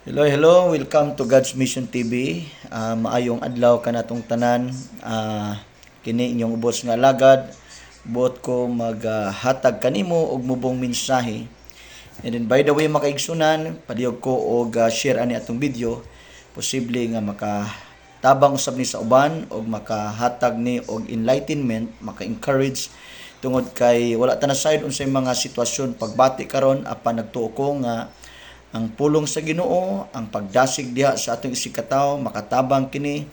Hello, hello. Welcome to God's Mission TV. Maayong adlaw kanatong tanan. Kini inyong ubos nga alagad. Buot ko maghatag kanimo og mubong mensahe. And then by the way makaigsunan, padiyog ko og share ani atong video. Posible nga makatabang usab ni sa uban og makahatag ni og enlightenment, maka-encourage tungod kay wala ta na side unsay mga sitwasyon pagbati karon apan nagtuo ko nga ang pulong sa Ginoo, ang pagdasig diha sa atong isikataw, makatabang kini,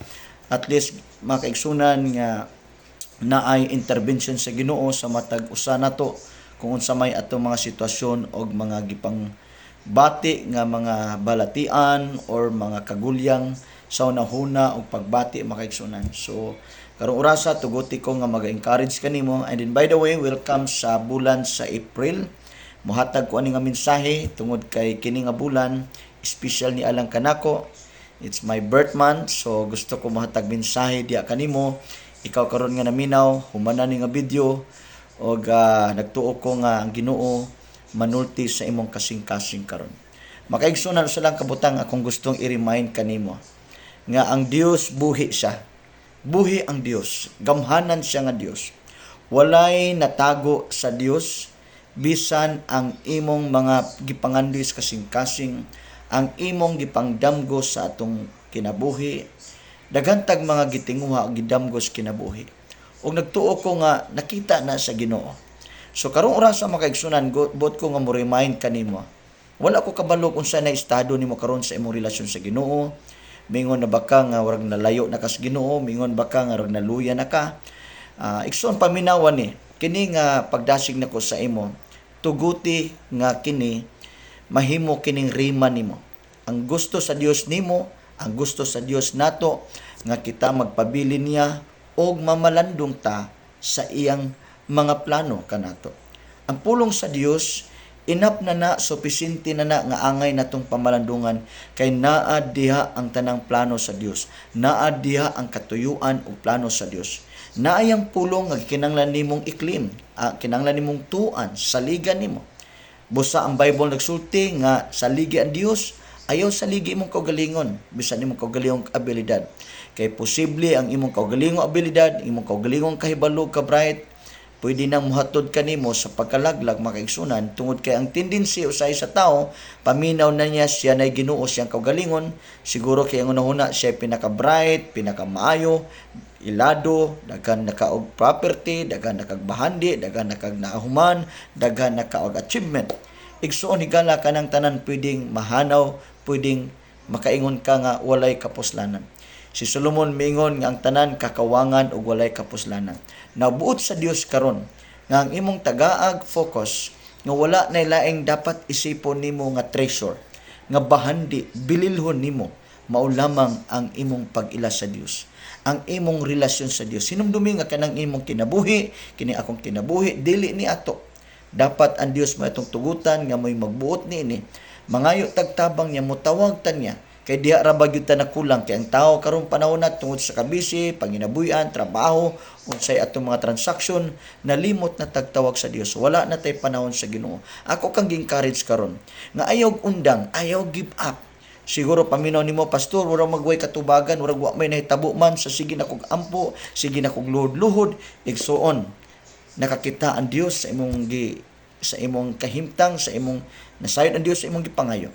at least makaigsunan nga naay intervention sa Ginoo sa matag usa nato kung unsa may atong mga sitwasyon og mga gipang bati nga mga balatian or mga kagulyang sa unahuna og pagbati makaigsunan. So karong orasa tuguti ko nga mag-encourage kanimo, and then by the way welcome sa bulan sa April. Muhatag ko ani nga mensahe tungod kay kini nga bulan special ni alang kanako. It's my birth month, so gusto ko muhatag mensahe diha kanimo. Ikaw karon nga naminaw humanan ni nga video og nagtuo ko nga ang Ginoo manulti sa imong kasing-kasing karon. Makaigsunan sa lang kabutang akong gustong i-remind kanimo nga ang Dios buhi siya. Buhi ang Dios, gamhanan siya nga Dios. Walay natago sa Dios bisan ang imong mga gipangandoy kasing-kasing, ang imong gipangdamgo sa atong kinabuhi, daghantag mga gitinguha og gidamgo sa kinabuhi. Og nagtuo ko nga nakita na sa Ginoo. So karong orasa makaigsunan bot ko nga mo remind kanimo. Wala ko kabalo kung sa na estado nimo karon sa imong relasyon sa Ginoo. Mingon na baka nga warag nalayo na kas Ginoo, mingon baka nga warag naluya na ka. Igsoon paminawan ni kini nga pagdasig nako sa imo. Tuguti nga kini mahimo kining rima nimo. Ang gusto sa Dios nimo, ang gusto sa Dios nato nga kita magpabilin niya og mamalandong ta sa iyang mga plano kanato. Ang pulong sa Dios enough na sufficiente na nga angay natong pamalandungan kay naa diha ang tanang plano sa Dios. Naa diha ang katuyuan ug plano sa Dios. Naayang pulong nga kinanglan nimong iklim, kinanglan nimong tuan, saligan nimo. Busa ang Bible nagsulti nga saligi ang Dios, ayaw saligi imong kaugalingon, bisan imong kaugalingong abilidad. Kay posible ang imong kaugalingong abilidad, imong kaugalingong kahibalo ka bright, pwede nang muhatod kanimo sa pagkalaglag makaigsunan tungod kay ang tendency usay sa tao paminaw na niya siya nay Ginoo siyang kaugalingon, siguro kay ang unahuna siya pinaka bright, pinaka maayo, ilado, daghan nakaog property, daghan nakagbahandi, daghan nakagnahuman, daghan nakaog achievement. Igsuon higala kanang tanan pwedeng mahanaw, pwedeng makaingon ka nga walay kapuslanan. Si Solomon miingon nga ang tanan kakawangan ug walay kapuslanan. Nabuot sa Dios karon nga ang imong tagaag focus nga wala nay laing dapat isipon nimo nga treasure, nga bahandi bililhon nimo mao lamang ang imong pag-ila sa Dios, ang imong relasyon sa Dios. Hinumdumi nga kanang imong kinabuhi, kini akong kinabuhi dili ni ato. Dapat ang Dios mo itong tugutan nga mo'y magbuot niini. Mangayo tagtabang niya, mutawag ta niya. Kay diha ra ba gyud ta nakulang kay ang tao karon panahon na tungod sa kabisi, panginabuhian, trabaho, unsay atong mga transaksyon, nalimot na tagtawag sa Dios. Wala na tay panahon sa Ginoo. Ako kang gi-encourage karon nga ayaw undang, ayaw give up. Siguro paminaw nimo, pastor, wala magway katubagan, wala wa may nahitabo man sa sige na kog ampo, sige na kog luhod-luhod, igsuon. Nakakita ang Dios sa imong kahimtang, sa imong nasayod ang Dios sa imong gipangayo.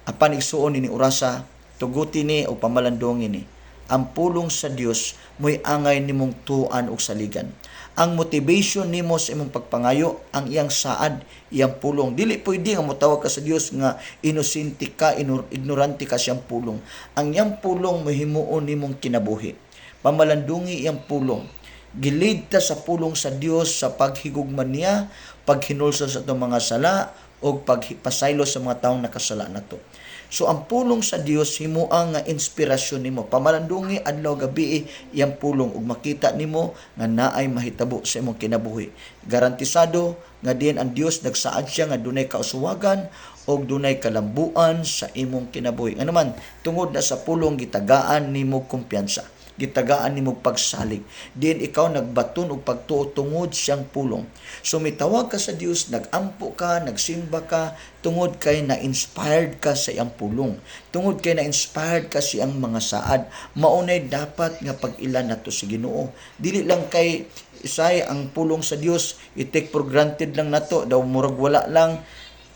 Apan igsuon ni orasa, tuguti ni o pamalandong ini. Ang pulong sa Dios mo'y angay nimong tuan og saligan. Ang motivation nimo sa imong pagpangayo, ang iyang saad, iyang pulong. Dili pwede nga motawag ka sa Dios nga inosente ka, ignorante ka siyang pulong. Ang iyang pulong mahimuon nimong kinabuhi. Pamalandungi iyang pulong. Gilid ta sa pulong sa Dios sa paghigugman niya, paghinulsol sa itong mga sala, o pagpasaylo sa mga taong nakasala nato. So ang pulong sa Dios himuang nga inspirasyon nimo. Pamalandungi adlaw gabi iyang pulong ug makita nimo nga naay mahitabo sa imong kinabuhi. Garantisado nga diin ang Dios nagsaad siya nga dunay kausuwagan og dunay kalambuan sa imong kinabuhi. Ano man tungod na sa pulong gitagaan nimo kumpiyansa. gitagaan nimo pagsalig. Diin ikaw nagbaton og pagtuo tungod siyang pulong. So mitawag ka sa Dios, nagampo ka, nagsimba ka, tungod kay na-inspired ka sa iyang pulong. Tungod kay na-inspired ka sa iyang mga saad. Maunay dapat nga pag-ilan nato sa Ginoo. Dili lang kay isay ang pulong sa Dios, i-take for granted lang nato, daw murag wala lang,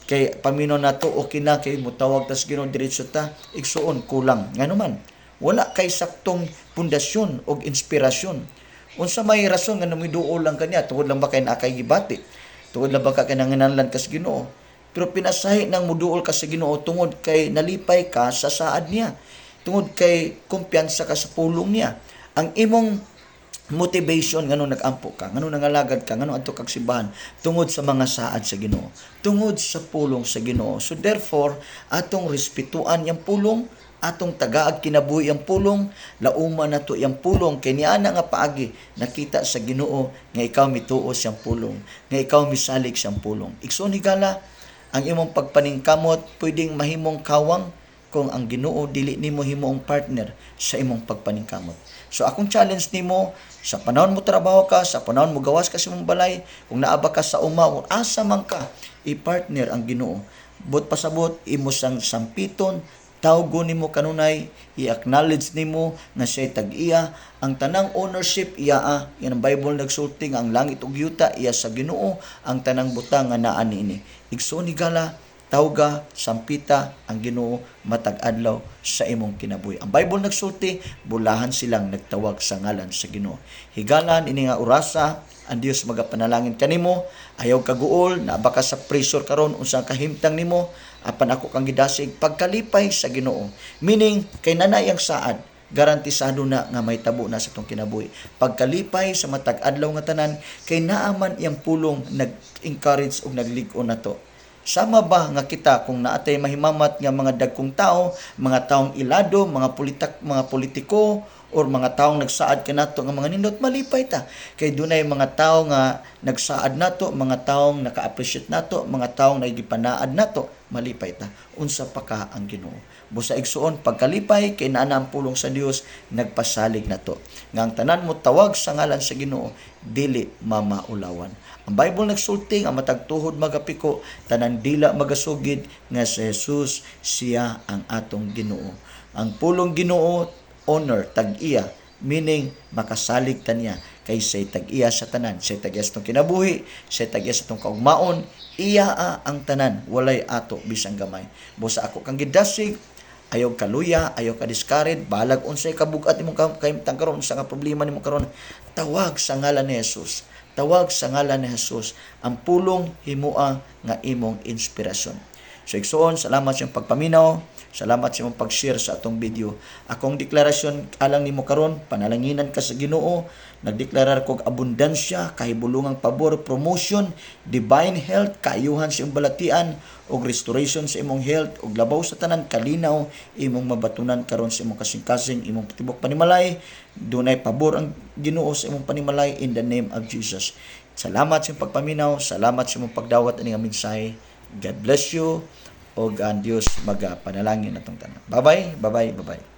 kay paminaw nato okay na kay mutawag tas Ginoo diretso ta, igsuon kulang nganuman wala kay saktong pundasyon og inspirasyon. Unsa may rason nga namiduol lang kaniya, tungod lang ba kay naa kay gibati, tungod lang ba ka kinahanglan ka sa Ginoo, pero pinasahi nang muduol ka sa Ginoo tungod kay nalipay ka sa saad niya, tungod kay kumpiyansa ka sa pulong niya. Ang imong motivation ngano nagampo ka, ngano nangalagad ka, ngano adto kag simbahan tungod sa mga saad sa Ginoo, tungod sa pulong sa Ginoo. So therefore, atong respetuan yang pulong, atong tagaag kinabuhi ang pulong, lauma nato yang pulong kay niana nga paagi nakita sa Ginoo nga ikaw mituo siyang pulong, nga ikaw misalig siyang pulong. Igsoon higala ang imong pagpaningkamot pwedeng mahimong kawang kung ang Ginoo dili nimo himuong partner sa imong pagpaningkamot. So akong challenge nimo, sa panahon mo trabaho ka, sa panahon mo gawas ka sa imong balay, kung naaba ka sa uma o asa man ka, i-partner ang Ginoo. But pasabot imo sang sampiton, tawgon nimo kanunay, i-acknowledge nimo nga siya tag-iya, ang tanang ownership iya, yan ang Bible nagsulti nga ang langit ug yuta iya sa Ginoo, ang tanang butang nga naa niini. Igsoon higala, tawga, sampita ang Ginoo matag adlaw sa imong kinabuhi. Ang Bible nagsulti, bulahan silang nagtawag sa ngalan sa Ginoo. Higalan ini nga orasa, ang Dios magapanalangin kanimo, ayaw kaguol, naaba ka sa pressure karon unsang kahimtang nimo, apan ako kang gidasig pagkalipay sa Ginoo. Meaning kay nanay ang saad, garantisado na nga may tabo na sa tong kinabuhi. Pagkalipay sa matag adlaw nga tanan, kay naaman iyang pulong nag-encourage ug naglig-on nato. Sama ba nga kita kung naatay mahimamat nga mga dagkong tao, mga taong ilado, mga politiko, or mga taong nagsaad kanato nga mga nindot, malipay ta. Kay dunay mga tao nga nagsaad nato, mga taong naka-appreciate nato, mga taong nagipanaad nato, malipay ta. Unsa pa ka ang Ginoo. Busa igsuon pagkalipay kay naa ang pulong sa Dios, nagpasalig nato. Nga ang tanan mo tawag sa ngalan sa Ginoo, dili mamaulawan. Ang Bible nagsulti nga matag tuhod magapiko, tanan dila magasugid nga si Jesus siya ang atong Ginoo. Ang pulong Ginoo, honor, tag-iya, meaning makasalig ta niya kay say tag-iya sa tanan, say tag-iya sa tong kinabuhi, say tag-iya sa tong kaugmaon, iya ang tanan, walay ato bisang gamay. Busa ako kang gidasig, ayaw kaluya, ayaw ka discouraged, balag unsay kabugat imong kahimtang karon, sa nga problema nimo karon, tawag sa ngalan ni Jesus. Tawag sa ngalan ni Jesus, ang pulong himua nga imong inspirasyon. So igsoon, salamat sa iyong pagpaminaw, salamat sa iyong pag-share sa atong video. Akong deklarasyon alang nimo karon, panalanginan ka sa Ginoo, nagdeklarar kog abundansya, kahibulungang pabor, promotion, divine health, kaayuhan sa iyong balatian, og restoration sa imong health, og labaw sa tanan, kalinaw, imong mabatunan karon sa imong kasing-kasing, imong tibok panimalay, dunay pabor ang Ginoo sa imong panimalay in the name of Jesus. Salamat sa iyong pagpaminaw, salamat sa imong pagdawat ani nga mensahe. God bless you, og ang Dios magapanalangin natong tanan. Bye-bye, bye-bye, bye-bye.